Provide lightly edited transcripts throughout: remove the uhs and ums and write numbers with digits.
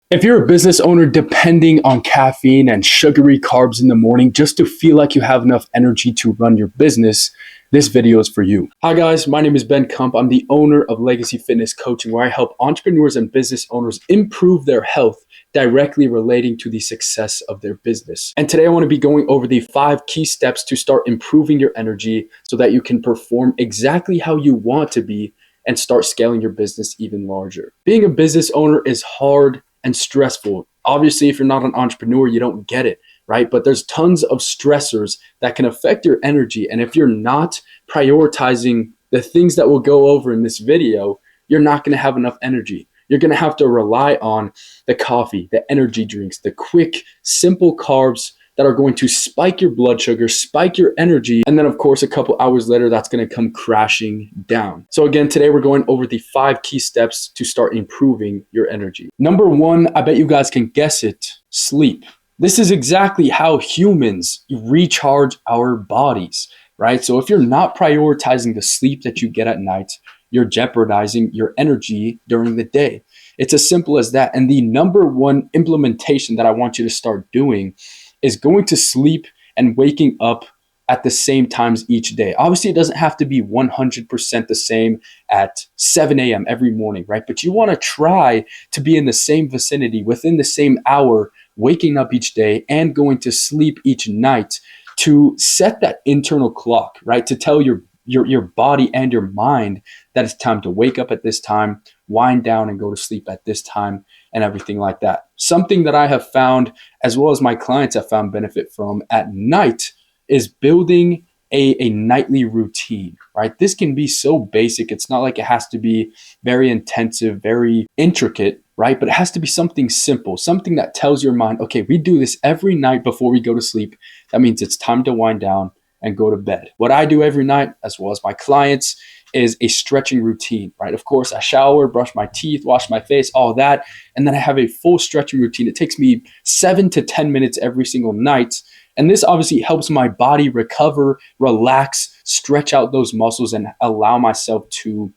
If you're a business owner depending on caffeine and sugary carbs in the morning just to feel like you have enough energy to run your business, this video is for you. Hi guys, my name is Ben Kump. I'm the owner of Legacy Fitness Coaching, where I help entrepreneurs and business owners improve their health directly relating to the success of their business. And today I want to be going over the 5 key steps to start improving your energy so that you can perform exactly how you want to be and start scaling your business even larger. Being a business owner is hard and stressful. Obviously, if you're not an entrepreneur, you don't get it, right? But there's tons of stressors that can affect your energy. And if you're not prioritizing the things that we'll go over in this video, you're not going to have enough energy. You're going to have to rely on the coffee, the energy drinks, the quick, simple carbs that are going to spike your blood sugar, spike your energy, and then of course a couple hours later that's going to come crashing down. So again, today we're going over the 5 key steps to start improving your energy. Number 1, I bet you guys can guess it, sleep. This is exactly how humans recharge our bodies, right? So if you're not prioritizing the sleep that you get at night, you're jeopardizing your energy during the day. It's as simple as that. And the number 1 implementation that I want you to start doing is going to sleep and waking up at the same times each day. Obviously, it doesn't have to be 100% the same at 7 a.m. every morning, right? But you want to try to be in the same vicinity within the same hour, waking up each day and going to sleep each night to set that internal clock, right? To tell your body and your mind that it's time to wake up at this time, wind down and go to sleep at this time, and everything like that. Something that I have found, as well as my clients have found benefit from at night, is building a nightly routine, right? This can be so basic. It's not like it has to be very intensive, very intricate, right? But it has to be something simple, something that tells your mind, okay, we do this every night before we go to sleep. That means it's time to wind down and go to bed. What I do every night, as well as my clients, is a stretching routine, right? Of course, I shower, brush my teeth, wash my face, all that. And then I have a full stretching routine. It takes me 7 to 10 minutes every single night. And this obviously helps my body recover, relax, stretch out those muscles, and allow myself to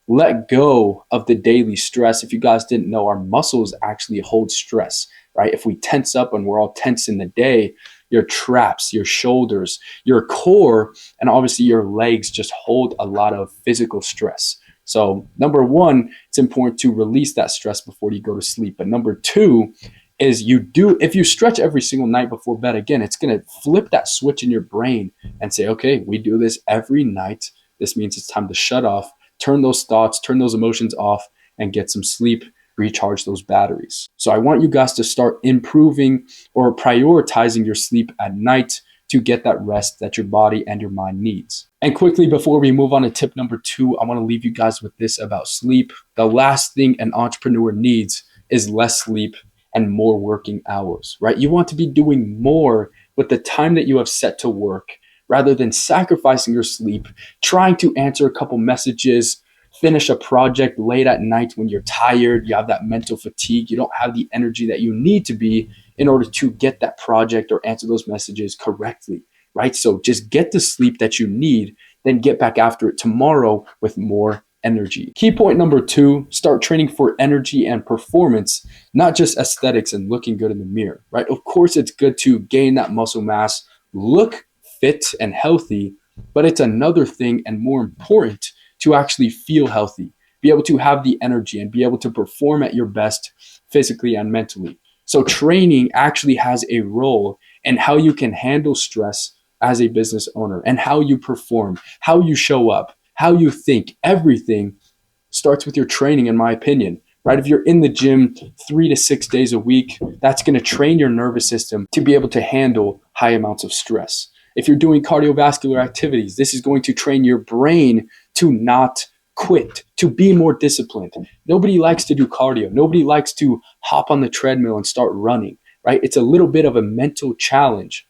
let go of the daily stress. If you guys didn't know, our muscles actually hold stress, right? If we tense up and we're all tense in the day, your traps, your shoulders, your core, and obviously your legs just hold a lot of physical stress. So number 1, it's important to release that stress before you go to sleep. But number 2 is if you stretch every single night before bed, again, it's going to flip that switch in your brain and say, okay, we do this every night. This means it's time to shut off, turn those thoughts, turn those emotions off, and get some sleep, recharge those batteries. So I want you guys to start improving or prioritizing your sleep at night to get that rest that your body and your mind needs. And quickly, before we move on to tip number 2, I want to leave you guys with this about sleep. The last thing an entrepreneur needs is less sleep and more working hours, right? You want to be doing more with the time that you have set to work rather than sacrificing your sleep, trying to answer a couple messages, finish a project late at night when you're tired, you have that mental fatigue, you don't have the energy that you need to be in order to get that project or answer those messages correctly, right? So just get the sleep that you need, then get back after it tomorrow with more energy. Key point number 2, start training for energy and performance, not just aesthetics and looking good in the mirror, right? Of course, it's good to gain that muscle mass, look fit and healthy, but it's another thing and more important to actually feel healthy, be able to have the energy and be able to perform at your best physically and mentally. So training actually has a role in how you can handle stress as a business owner and how you perform, how you show up, how you think. Everything starts with your training, in my opinion, right? If you're in the gym 3 to 6 days a week, that's going to train your nervous system to be able to handle high amounts of stress. If you're doing cardiovascular activities, this is going to train your brain to not quit, to be more disciplined. Nobody likes to do cardio. Nobody likes to hop on the treadmill and start running, right? It's a little bit of a mental challenge.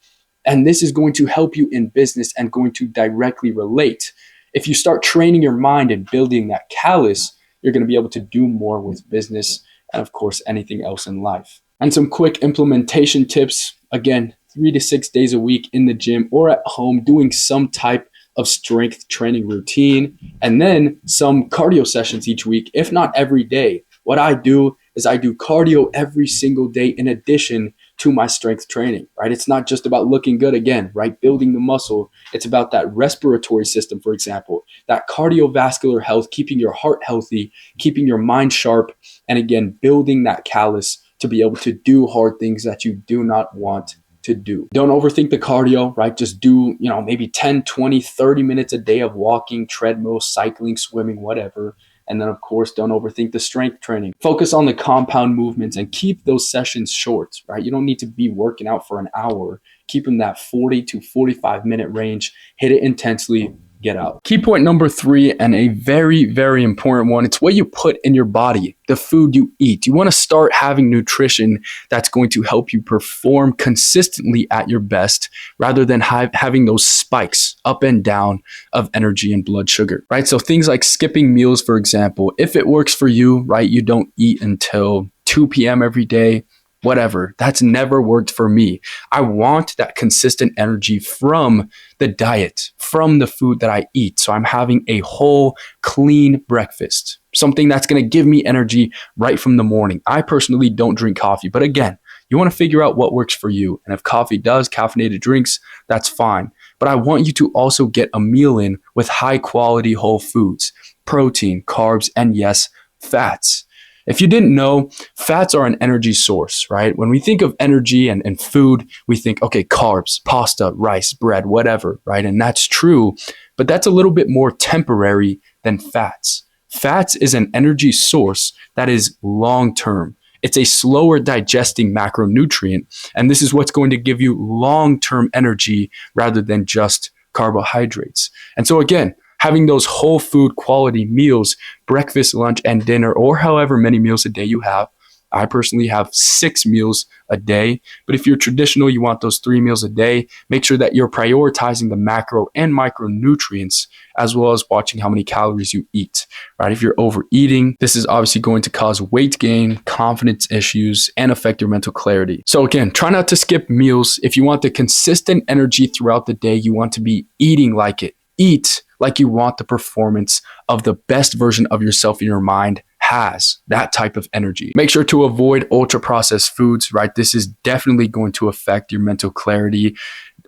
And this is going to help you in business and going to directly relate. If you start training your mind and building that callus, you're going to be able to do more with business and, of course, anything else in life. And some quick implementation tips. Again, 3 to 6 days a week in the gym or at home doing some type of strength training routine, and then some cardio sessions each week, if not every day. What I do is I do cardio every single day in addition to my strength training, right? It's not just about looking good again, right? Building the muscle. It's about that respiratory system, for example, that cardiovascular health, keeping your heart healthy, keeping your mind sharp, and again, building that callus to be able to do hard things that you do not want to do. Don't overthink the cardio, right? Just do, maybe 10, 20, 30 minutes a day of walking, treadmill, cycling, swimming, whatever. And then, of course, don't overthink the strength training. Focus on the compound movements and keep those sessions short, right? You don't need to be working out for an hour. Keep them that 40 to 45-minute range. Hit it intensely. Get out. Key point number 3, and a very, very important one. It's what you put in your body, the food you eat. You want to start having nutrition that's going to help you perform consistently at your best rather than having those spikes up and down of energy and blood sugar, right? So things like skipping meals, for example, if it works for you, right, you don't eat until 2 p.m. every day, whatever. That's never worked for me. I want that consistent energy from the diet, from the food that I eat. So I'm having a whole, clean breakfast, something that's going to give me energy right from the morning. I personally don't drink coffee, but again, you want to figure out what works for you. And if coffee does caffeinated drinks, that's fine. But I want you to also get a meal in with high quality whole foods, protein, carbs, and yes, fats. If you didn't know, fats are an energy source, right? When we think of energy and food, we think, okay, carbs, pasta, rice, bread, whatever, right? And that's true, but that's a little bit more temporary than fats. Fats is an energy source that is long-term. It's a slower digesting macronutrient, and this is what's going to give you long-term energy rather than just carbohydrates. And so again, having those whole food quality meals, breakfast, lunch, and dinner, or however many meals a day you have. I personally have 6 meals a day, but if you're traditional, you want those 3 meals a day, make sure that you're prioritizing the macro and micronutrients, as well as watching how many calories you eat, right? If you're overeating, this is obviously going to cause weight gain, confidence issues, and affect your mental clarity. So again, try not to skip meals. If you want the consistent energy throughout the day, you want to be eating like it. Eat like you want the performance of the best version of yourself in your mind has that type of energy. Make sure to avoid ultra processed foods, right? This is definitely going to affect your mental clarity.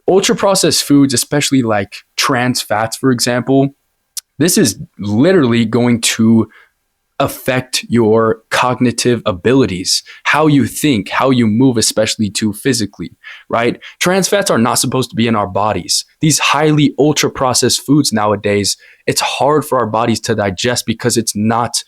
Ultra processed foods, especially like trans fats, for example, this is literally going to affect your cognitive abilities, how you think, how you move, especially too physically, right? Trans fats are not supposed to be in our bodies. These highly ultra processed foods nowadays, it's hard for our bodies to digest because it's not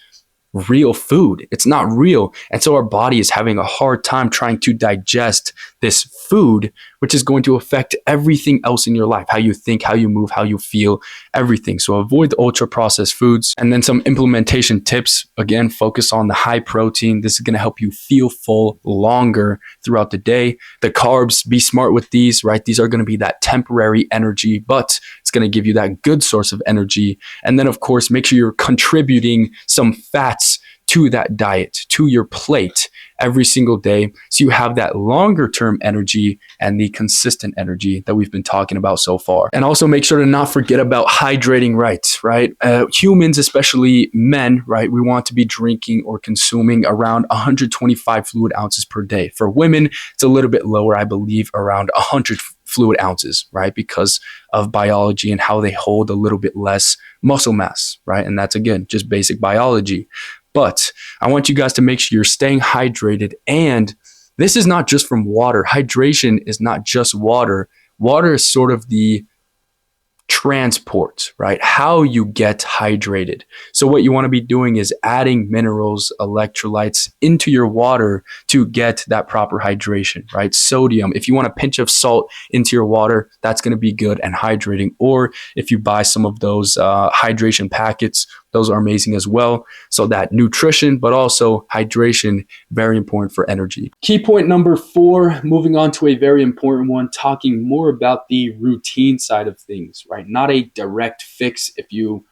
real food. It's not real. And so our body is having a hard time trying to digest this food, which is going to affect everything else in your life, how you think, how you move, how you feel, everything. So avoid the ultra processed foods. And then some implementation tips. Again, focus on the high protein. This is going to help you feel full longer throughout the day. The carbs, be smart with these, right? These are going to be that temporary energy, but it's going to give you that good source of energy. And then, of course, make sure you're contributing some fats to that diet, to your plate every single day, so you have that longer term energy and the consistent energy that we've been talking about so far. And also make sure to not forget about hydrating right? Humans, especially men, right? We want to be drinking or consuming around 125 fluid ounces per day. For women, it's a little bit lower, I believe, around 100 fluid ounces, right? Because of biology and how they hold a little bit less muscle mass, right? And that's, again, just basic biology. But I want you guys to make sure you're staying hydrated. And this is not just from water. Hydration is not just water. Water is sort of the transport, right? How you get hydrated. So what you want to be doing is adding minerals, electrolytes into your water to get that proper hydration, right? Sodium, if you want a pinch of salt into your water, that's going to be good and hydrating. Or if you buy some of those hydration packets, those are amazing as well. So that nutrition, but also hydration, very important for energy. Key point number 4, moving on to a very important one, talking more about the routine side of things, right? Not a direct fix. If you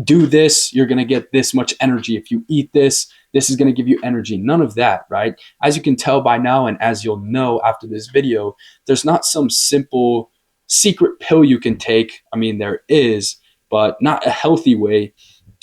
do this, you're going to get this much energy. If you eat this, this is going to give you energy. None of that, right? As you can tell by now, and as you'll know after this video, there's not some simple secret pill you can take. I mean, there is, but not a healthy way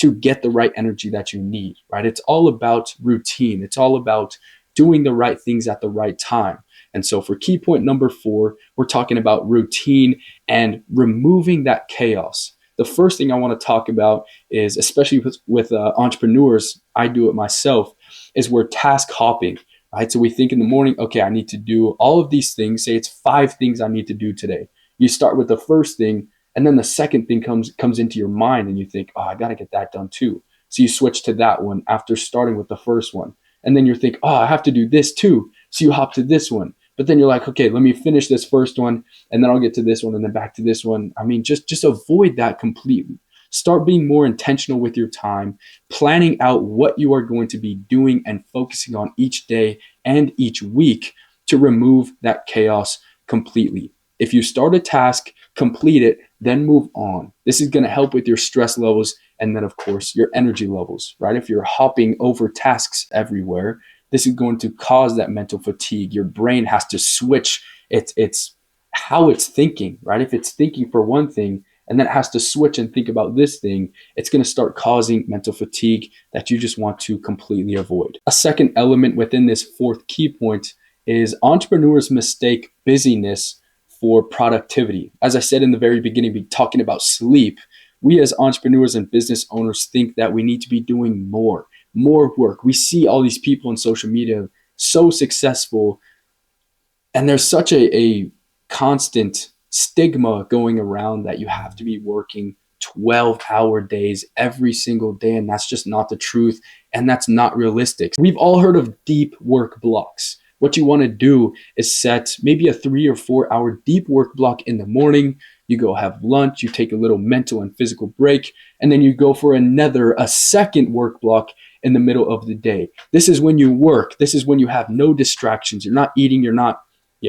to get the right energy that you need, right? It's all about routine. It's all about doing the right things at the right time. And so for key point number 4, we're talking about routine and removing that chaos. The first thing I want to talk about is, especially with entrepreneurs, I do it myself, is we're task hopping, right? So we think in the morning, okay, I need to do all of these things. Say it's 5 things I need to do today. You start with the first thing, and then the second thing comes into your mind, and you think, oh, I got to get that done too. So you switch to that one after starting with the first one. And then you think, oh, I have to do this too. So you hop to this one. But then you're like, okay, let me finish this first one, and then I'll get to this one, and then back to this one. I mean, just avoid that completely. Start being more intentional with your time, planning out what you are going to be doing and focusing on each day and each week to remove that chaos completely. If you start a task, complete it, then move on. This is going to help with your stress levels and then, of course, your energy levels, right? If you're hopping over tasks everywhere, this is going to cause that mental fatigue. Your brain has to switch it's how it's thinking, right? If it's thinking for one thing and then it has to switch and think about this thing, it's going to start causing mental fatigue that you just want to completely avoid. A second element within this 4th key point is entrepreneurs mistake busyness for productivity. As I said in the very beginning, we talking about sleep. We as entrepreneurs and business owners think that we need to be doing more work. We see all these people on social media so successful, and there's such a constant stigma going around that you have to be working 12-hour days every single day, and that's just not the truth, and that's not realistic. We've all heard of deep work blocks. What you want to do is set maybe a 3 or 4 hour deep work block in the morning. You go have lunch, you take a little mental and physical break, and then you go for a second work block in the middle of the day. This is when you work. This is when you have no distractions. You're not eating,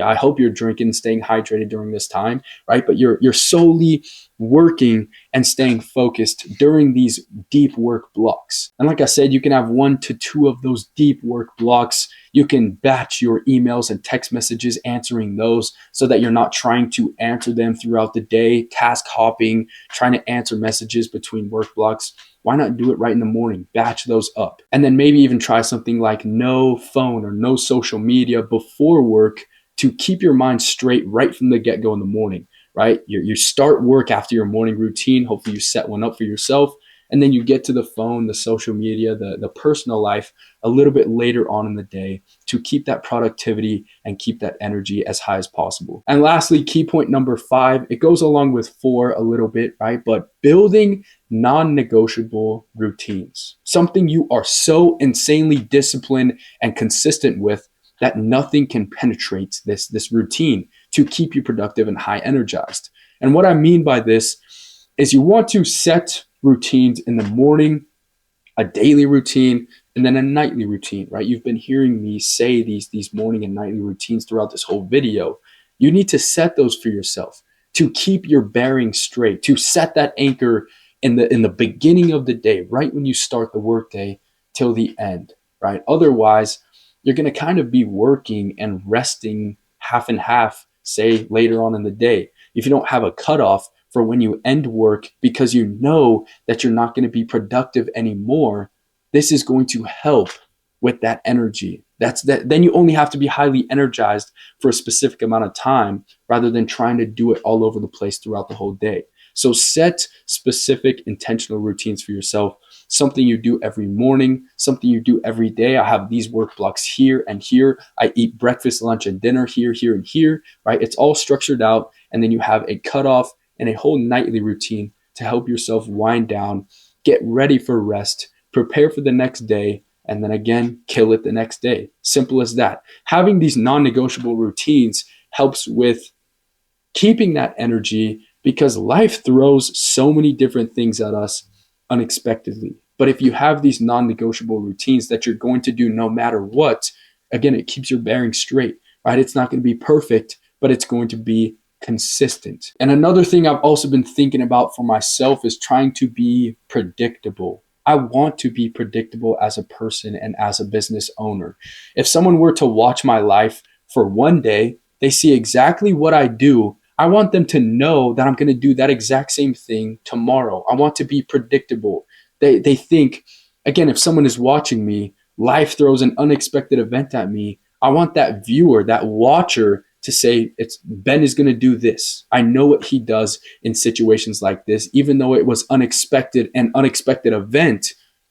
I hope you're drinking and staying hydrated during this time, right? But you're solely working and staying focused during these deep work blocks. And like I said, you can have 1 to 2 of those deep work blocks. You can batch your emails and text messages, answering those so that you're not trying to answer them throughout the day, task hopping, trying to answer messages between work blocks. Why not do it right in the morning? Batch those up. And then maybe even try something like no phone or no social media before work to keep your mind straight right from the get-go in the morning, right? You start work after your morning routine. Hopefully you set one up for yourself. And then you get to the phone, the social media, the personal life a little bit later on in the day to keep that productivity and keep that energy as high as possible. And lastly, key point number 5, it goes along with 4 a little bit, right? But building non-negotiable routines, something you are so insanely disciplined and consistent with that nothing can penetrate this routine to keep you productive and high energized. And what I mean by this is you want to set routines in the morning, a daily routine, and then a nightly routine, right? You've been hearing me say these morning and nightly routines throughout this whole video. You need to set those for yourself to keep your bearings straight, to set that anchor in the beginning of the day, right when you start the workday till the end, right? Otherwise, you're going to kind of be working and resting half and half, say later on in the day. If you don't have a cutoff for when you end work because you know that you're not going to be productive anymore, this is going to help with that energy. Then you only have to be highly energized for a specific amount of time rather than trying to do it all over the place throughout the whole day. So set specific intentional routines for yourself, something you do every morning, something you do every day. I have these work blocks here and here. I eat breakfast, lunch, and dinner here, here, and here, right? It's all structured out. And then you have a cutoff and a whole nightly routine to help yourself wind down, get ready for rest, prepare for the next day, and then again, kill it the next day. Simple as that. Having these non-negotiable routines helps with keeping that energy because life throws so many different things at us unexpectedly. But if you have these non-negotiable routines that you're going to do no matter what, again, it keeps your bearings straight, right? It's not going to be perfect, but it's going to be consistent. And another thing I've also been thinking about for myself is trying to be predictable. I want to be predictable as a person and as a business owner. If someone were to watch my life for one day, they see exactly what I do. I want them to know that I'm going to do that exact same thing tomorrow. I want to be predictable. They think, again, if someone is watching me, life throws an unexpected event at me, I want that viewer, that watcher to say, it's Ben is going to do this. I know what he does in situations like this. Even though it was unexpected, an unexpected event,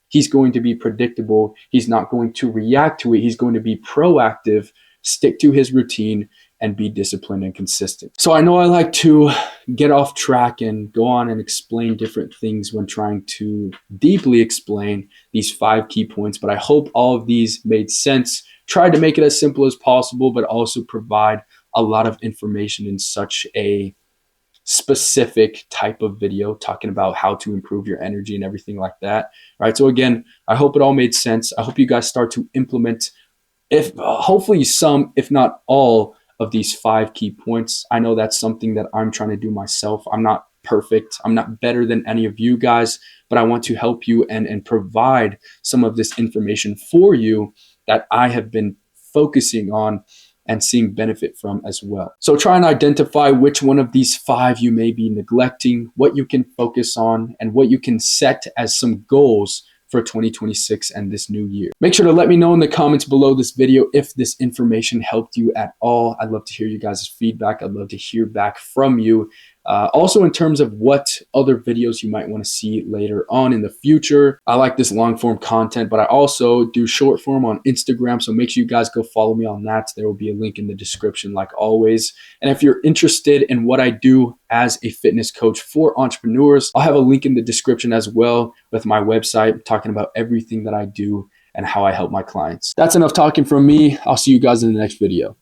he's going to be predictable. He's not going to react to it. He's going to be proactive, stick to his routine, and be disciplined and consistent. So I know I like to get off track and go on and explain different things when trying to deeply explain these 5 key points, but I hope all of these made sense. Tried to make it as simple as possible, but also provide a lot of information in such a specific type of video, talking about how to improve your energy and everything like that. All right. So again, I hope it all made sense. I hope you guys start to implement, if hopefully some, if not all, of these 5 key points. I know that's something that I'm trying to do myself. I'm not perfect. I'm not better than any of you guys, but I want to help you and provide some of this information for you that I have been focusing on and seeing benefit from as well. So try and identify which one of these 5 you may be neglecting, what you can focus on, and what you can set as some goals for 2026 and this new year. Make sure to let me know in the comments below this video if this information helped you at all. I'd love to hear you guys' feedback. I'd love to hear back from you. Also, in terms of what other videos you might want to see later on in the future. I like this long form content, but I also do short form on Instagram. So make sure you guys go follow me on that. There will be a link in the description like always. And if you're interested in what I do as a fitness coach for entrepreneurs, I'll have a link in the description as well with my website talking about everything that I do and how I help my clients. That's enough talking from me. I'll see you guys in the next video.